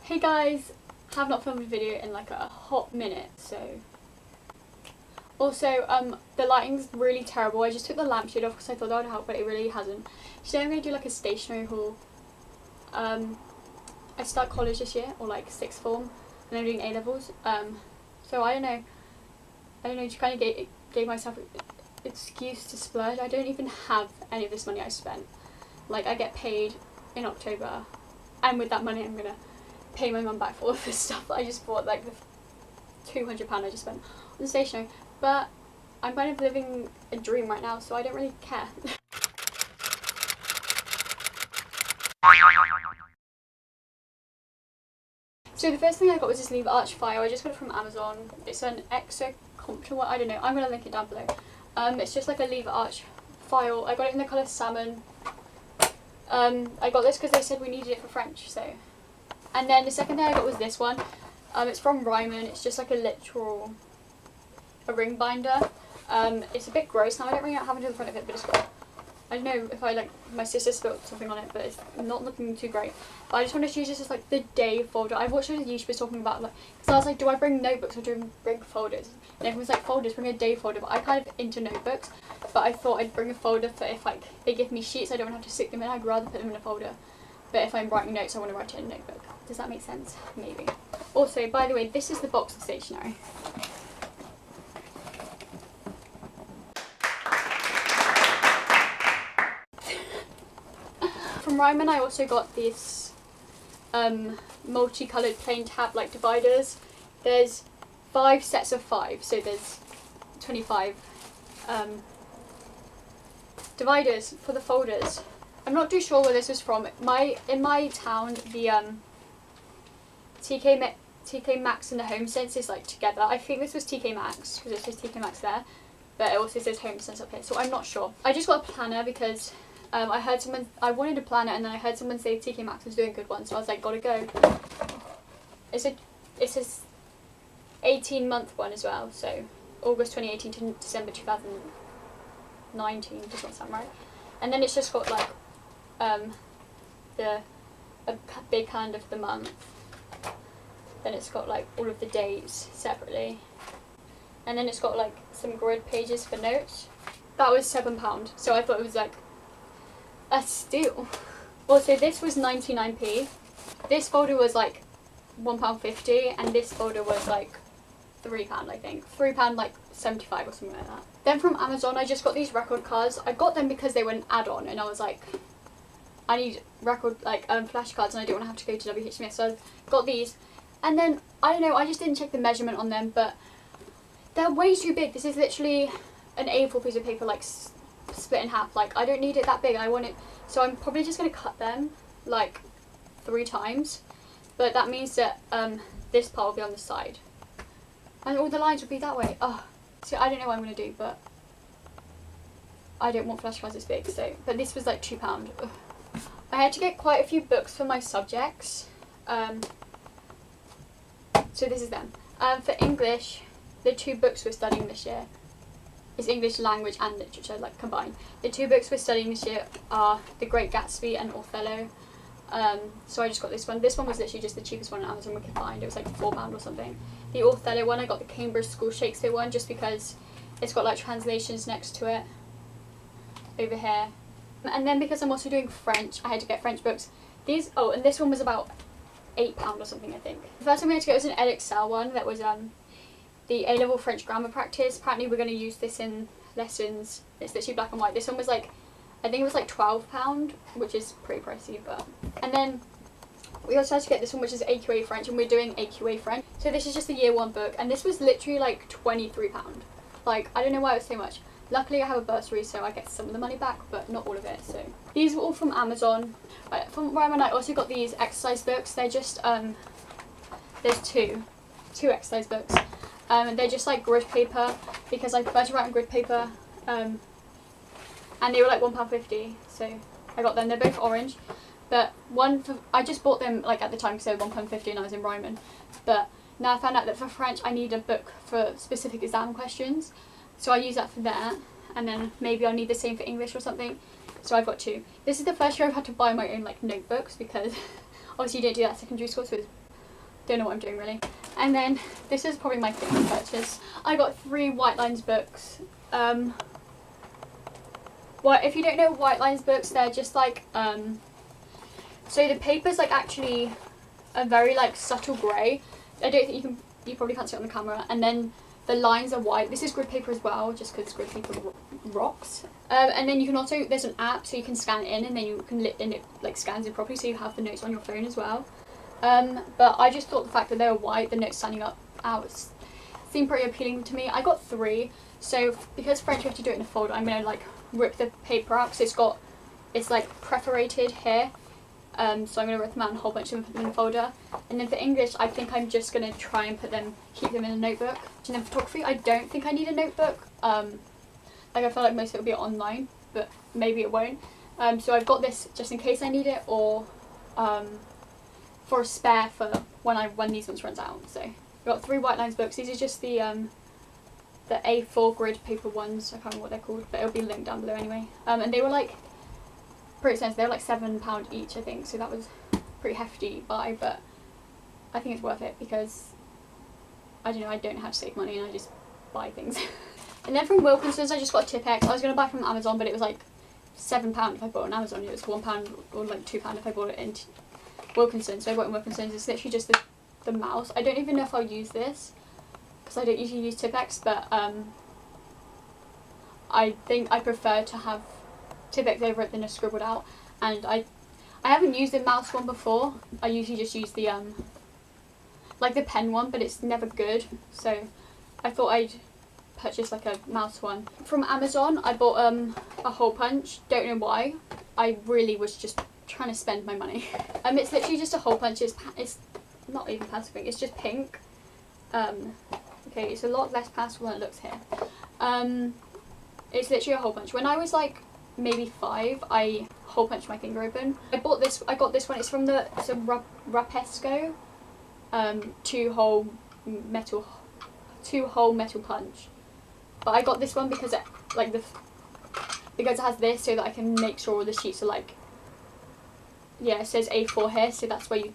Hey guys, have not filmed a video in like a hot minute, so also the lighting's really terrible. I just took the lampshade off because I thought that would help, but it really hasn't. Today I'm going to do like a stationery haul. I start college this year, or like sixth form, and I'm doing A-levels, so I don't know, to kind of gave myself an excuse to splurge. I don't even have any of this money I spent. Like, I get paid in October, and with that money I'm gonna pay my mum back for all of this stuff that I just bought, like the £200 I just spent on the stationery. But I'm kind of living a dream right now, so I don't really care. So the first thing I got was this lever arch file. I just got it from Amazon. It's an extra comfortable one. I don't know. I'm going to link it down below. It's just like a lever arch file. I got it in the colour salmon. I got this because they said we needed it for French. So, and then the second thing I got was this one. It's from Ryman. It's just like a ring binder. It's a bit gross now. I don't really have it in the front of it, but it's got, I don't know if my sister spilled something on it, but it's not looking too great. But I just wanted to use this as like the day folder. I've watched other YouTubers talking about, like, because I was like, do I bring notebooks or do I bring folders? And everyone's like, folders, bring a day folder. But I kind of into notebooks, but I thought I'd bring a folder for if like they give me sheets, I don't have to stick them in. I'd rather put them in a folder. But if I'm writing notes, I want to write it in a notebook. Does that make sense? Maybe. Also, by the way, this is the box of stationery. From Ryman I also got these multicoloured plain tab like dividers. There's 5 sets of 5, so there's 25 dividers for the folders. I'm not too sure where this was from. In my town, the TK Maxx and the Home Sense is like together. I think this was TK Maxx because it says TK Maxx there, but it also says Home Sense up here, so I'm not sure. I just got a planner because I wanted a planner, and then I heard someone say TK Maxx was doing a good one, so I was like, gotta go. It's a 18-month one as well, so August 2018 to December 2019, does not sound right. And then it's just got like a big calendar for the month. Then it's got like all of the dates separately, and then it's got like some grid pages for notes. That was £7, so I thought it was like a steal. Also, this was 99p. This folder was like £1.50, and this folder was like £3, I think. £3 like 75 or something like that. Then from Amazon I just got these record cards. I got them because they were an add-on, and I was like, I need record flashcards, and I don't want to have to go to WH Smith, so I got these. And then I don't know, I just didn't check the measurement on them, but they're way too big. This is literally an A4 piece of paper, like split in half. Like, I don't need it that big. I want it, so I'm probably just going to cut them like 3 times, but that means that this part will be on the side and all the lines will be that way. Oh, so I don't know what I'm going to do, but I don't want flashcards this big. So, but this was like £2. Ugh. I had to get quite a few books for my subjects, so this is them. For English, the 2 books we're studying this year is English language and literature, like combined. The 2 books we're studying this year are The Great Gatsby and Othello. So I just got this one. This one was literally just the cheapest one on Amazon we could find. It was like £4 or something. The Othello one, I got the Cambridge School Shakespeare one just because it's got like translations next to it over here. And then because I'm also doing French, I had to get French books. These, oh, and this one was about £8 or something, I think. The first one we had to get was an Edexcel one that was the A-level French grammar practice. Apparently we're going to use this in lessons. It's literally black and white. This one was like, I think it was like £12, which is pretty pricey, but. And then we also had to get this one, which is AQA French, and we're doing AQA French. So this is just a year 1 book, and this was literally like £23. Like, I don't know why it was so much. Luckily I have a bursary, so I get some of the money back, but not all of it. So these were all from Amazon. From Ryman I also got these exercise books. They're just there's two exercise books. They're just like grid paper because I prefer to write on grid paper, and they were like £1.50, so I got them. They're both orange, but I just bought them like at the time because they were £1.50 and I was in Ryman. But now I found out that for French I need a book for specific exam questions, so I use that for that, and then maybe I'll need the same for English or something. So I've got 2. This is the first year I've had to buy my own like notebooks because obviously you didn't do that at secondary school, so it's don't know what I'm doing really. And then this is probably my favourite purchase. I got 3 White Lines books. Well, if you don't know White Lines books, they're just like, so the paper's like actually a very like subtle grey. I don't think you probably can't see it on the camera. And then the lines are white. This is grid paper as well, just because grid paper rocks. And then you can also, there's an app so you can scan it in, and then you can and it like scans it properly, so you have the notes on your phone as well. But I just thought the fact that they were white, the notes standing out seemed pretty appealing to me. I got 3, so because French you have to do it in a folder, I'm gonna like rip the paper out because it's like perforated here. So I'm gonna rip them out in a whole bunch and put them in a folder. And then for English, I think I'm just gonna try and keep them in a notebook. And then photography, I don't think I need a notebook. Like I feel like most of it will be online, but maybe it won't. So I've got this just in case I need it, or for a spare for when these ones runs out. So I've got 3 White Lines books. These are just the A4 grid paper ones. I can't remember what they're called, but it'll be linked down below anyway. And they were like pretty expensive. They were like £7 each, I think. So that was pretty hefty buy, but I think it's worth it because I don't know, I don't know how to save money and I just buy things. And then from Wilkinson's, I just got a Tipp-Ex. I was going to buy from Amazon, but it was like £7 if I bought it on Amazon. It was £1 or like £2 if I bought it in Wilkinson's. So I bought it in Wilkinson's. It's literally just the mouse. I don't even know if I'll use this because I don't usually use Tipp-Ex, but I think I prefer to have Tipp-Ex over it than a scribbled out. And I haven't used the mouse one before. I usually just use the like the pen one, but it's never good. So I thought I'd purchase like a mouse one. From Amazon, I bought a hole punch. Don't know why. I really was just trying to spend my money. It's literally just a hole punch. It's not even plastic. It's just pink. Okay, it's a lot less pastel than it looks here. It's literally a hole punch. When I was like maybe 5, I hole punched my finger open. I got this one. It's from it's a Rapesco 2-hole metal punch. But I got this one because it has this, so that I can make sure all the sheets are like, yeah, it says A4 here, so that's where you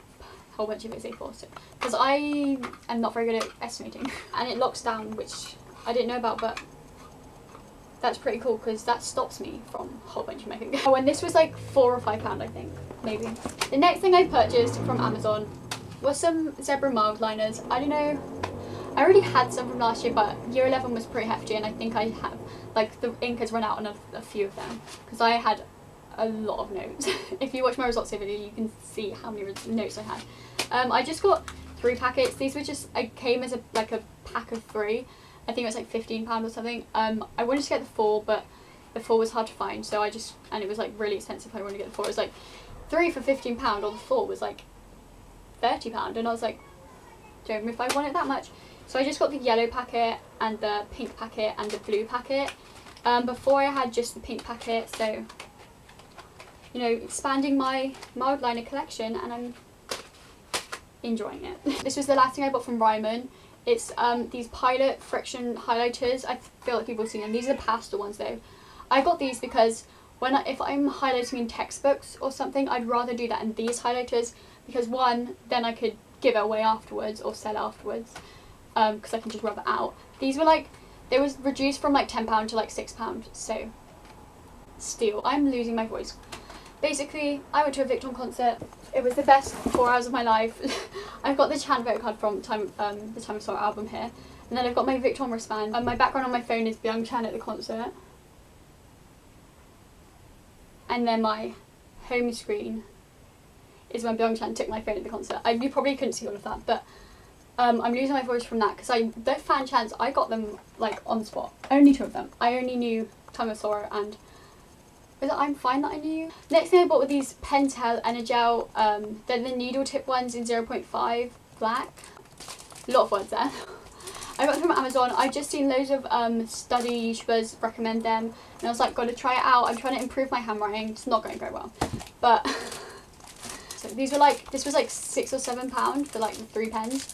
hole punch if it's A4. So because I am not very good at estimating, and it locks down, which I didn't know about, but that's pretty cool because that stops me from hole punching my finger. Oh, and this was like £4 or £5, I think, maybe. The next thing I purchased from Amazon was some zebra mild liners. I don't know, I already had some from last year, but year 11 was pretty hefty, and I think I have, like, the ink has run out on a few of them because I had a lot of notes. If you watch my results video, you can see how many notes I had. I just got 3 packets. These were just, I came as a pack of 3. I think it was like £15 or something. I wanted to get the 4, but the 4 was hard to find, so and it was like really expensive. I wanted to get the 4. It was like 3 for £15, or the 4 was like £30, and I was like, don't know if I want it that much. So I just got the yellow packet and the pink packet and the blue packet. Before I had just the pink packet, so you know, expanding my mild liner collection, and I'm enjoying it. This was the last thing I bought from Ryman. It's these Pilot friction highlighters. I feel like people have seen them. These are the pastel ones though. I got these because if I'm highlighting in textbooks or something, I'd rather do that in these highlighters because one, then I could give it away afterwards or sell afterwards because I can just rub it out. These were like, they was reduced from like £10 to like £6, so steal. I'm losing my voice. Basically, I went to a Victon concert. It was the best 4 hours of my life. I've got the Chan vote card from the time I saw our album here, and then I've got my Victon wristband. My background on my phone is Byung Chan at the concert, and then my home screen is when Byung Chan took my phone at the concert. You probably couldn't see all of that, but I'm losing my voice from that because the fan chants, I got them like on spot. Only 2 of them. I only knew Time of Sorrow and I'm Fine that I knew. Next thing I bought were these Pentel Energel. They're the needle tip ones in 0.5 black. A lot of words there. I got them from Amazon. I've just seen loads of study YouTubers recommend them, and I was like, gotta try it out. I'm trying to improve my handwriting. It's not going very well, but so these were like, this was like £6 or £7 for like the 3 pens.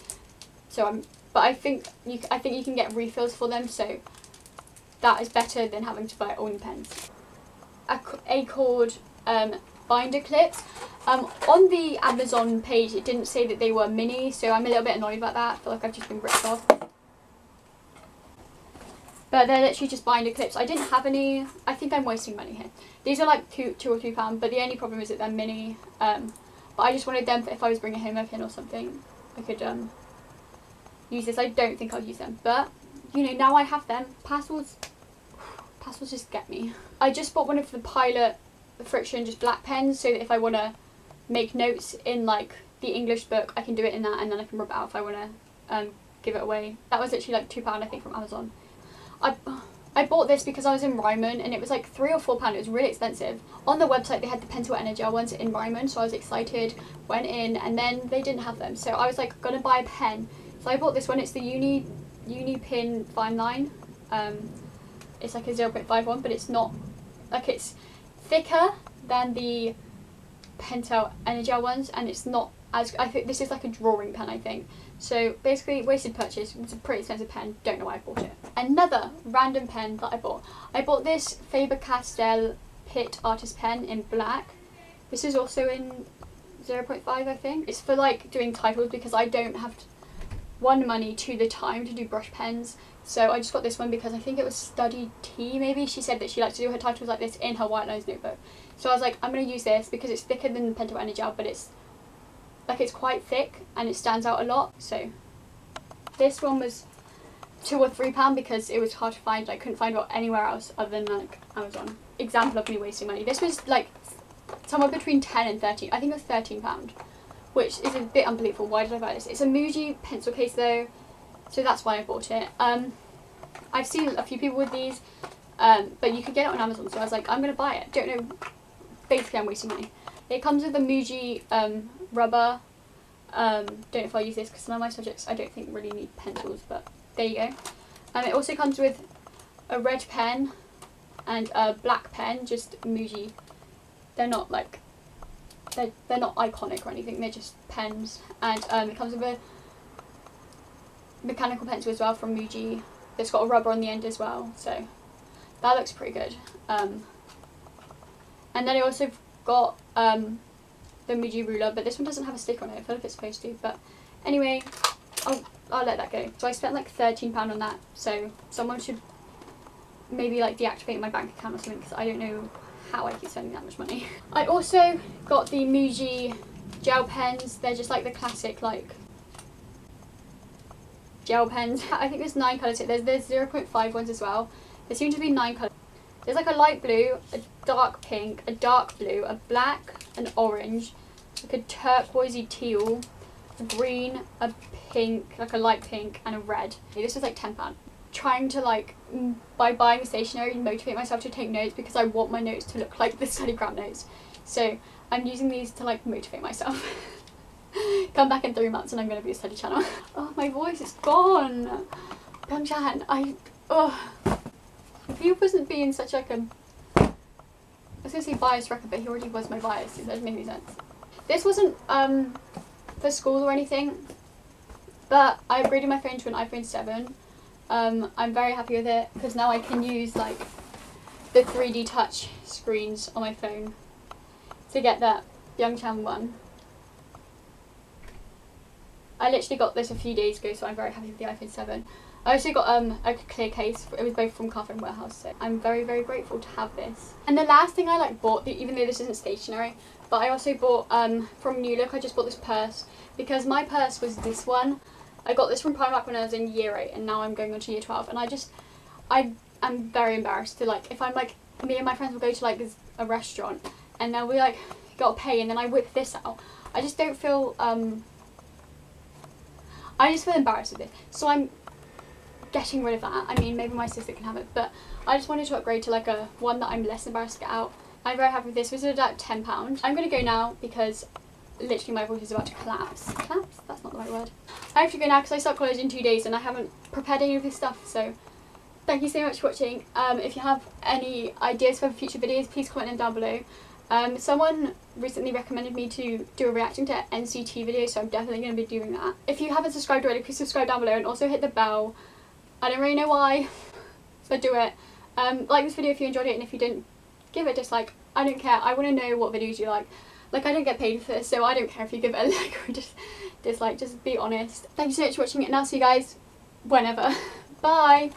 So but I think you can get refills for them, so that is better than having to buy all new pens. A cord binder clips. On the Amazon page it didn't say that they were mini, so I'm a little bit annoyed about that. I feel like I've just been ripped off. But they're literally just binder clips. I didn't have any. I think I'm wasting money here. These are like £2 or £3, but the only problem is that they're mini. But I just wanted them for if I was bringing home a pin or something, I could use this. I don't think I'll use them, but you know, now I have them. Parcels just get me. I just bought one of the Pilot Friction just black pens, so that if I want to make notes in like the English book, I can do it in that, and then I can rub it out if I want to give it away. That was literally like £2 I think from Amazon. I bought this because I was in Ryman and it was like £3 or £4. It was really expensive. On the website they had the Pentel Energel ones in Ryman, so I was excited, went in, and then they didn't have them. So I was like gonna buy a pen. So I bought this one. It's the Uni Pin Fine Line. It's like a 0.5 one, but it's not like, it's thicker than the Pentel Energel ones, and it's not as, I think this is like a drawing pen, I think. So basically, wasted purchase. It's a pretty expensive pen. Don't know why I bought it. Another random pen that I bought. I bought this Faber-Castell Pitt Artist Pen in black. This is also in 0.5, I think. It's for like doing titles because I don't have money to the time to do brush pens. So I just got this one because I think it was Study T maybe. She said that she likes to do her titles like this in her white lines notebook. So I was like, I'm going to use this because it's thicker than the Pentel Energel, but it's quite thick and it stands out a lot. So this one was £2 or £3 because it was hard to find. I couldn't find it anywhere else other than like Amazon. Example of me wasting money. This was like somewhere between 10 and 13. I think it was £13, which is a bit unbelievable. Why did I buy this? It's a Muji pencil case though, so that's why I bought it. I've seen a few people with these, but you could get it on Amazon, so I was like, I'm gonna buy it. Don't know. Basically, I'm wasting money. It comes with a Muji rubber. Don't know if I'll use this because some of my subjects I don't think really need pencils, but there you go. It also comes with a red pen and a black pen, just Muji. They're not like, they're not iconic or anything, they're just pens. And it comes with a mechanical pencil as well from Muji. It's got a rubber on the end as well, so that looks pretty good. And then I also got the Muji ruler, but this one doesn't have a sticker on it. I feel like it's supposed to, but anyway, I'll let that go. So I spent like £13 on that, so someone should maybe like deactivate my bank account or something because I don't know how I keep spending that much money. I also got the Muji gel pens. They're just like the classic like gel pens. I think there's 9 colours here. There's 0.5 ones as well. There seem to be 9 colours. There's like a light blue, a dark pink, a dark blue, a black, an orange, like a turquoisey teal, a green, a pink, like a light pink, and a red. This was like £10. Trying to like, by buying the stationery, motivate myself to take notes because I want my notes to look like the study ground notes. So I'm using these to like motivate myself. Come back in 3 months and I'm going to be a study channel. Oh, my voice is gone. Byung-chan, if he wasn't being such like a, I was going to say bias wrecker, but he already was my bias, so that doesn't make any sense. This wasn't for school or anything, but I upgraded my phone to an iPhone 7. I'm very happy with it because now I can use like the 3D touch screens on my phone to get that Byung-chan one. I literally got this a few days ago, so I'm very happy with the iPhone 7. I also got a clear case. It was both from Carphone Warehouse, so I'm very, very grateful to have this. And the last thing I like bought, even though this isn't stationery, but I also bought from New Look, I just bought this purse because my purse was this one. I got this from Primark when I was in year 8 and now I'm going on to year 12, and I'm very embarrassed to like, if I'm like, me and my friends will go to like a restaurant and they'll be like, you gotta pay, and then I whip this out. I just don't feel, I just feel embarrassed with this. So I'm getting rid of that. I mean, maybe my sister can have it, but I just wanted to upgrade to like a one that I'm less embarrassed to get out. I'm very happy with this. This was about £10. I'm going to go now because literally my voice is about to collapse. Collapse? That's not the right word. I have to go now because I start college in 2 days and I haven't prepared any of this stuff, so thank you so much for watching. If you have any ideas for future videos, please comment them down below. Someone recently recommended me to do a reacting to NCT video, so I'm definitely going to be doing that. If you haven't subscribed already, please subscribe down below and also hit the bell. I don't really know why, but do it. Like this video if you enjoyed it, and if you didn't, give it a dislike. I don't care. I want to know what videos you like. Like, I don't get paid for this, so I don't care if you give it a like or just dislike. Just be honest. Thank you so much for watching, and I'll see you guys whenever. Bye!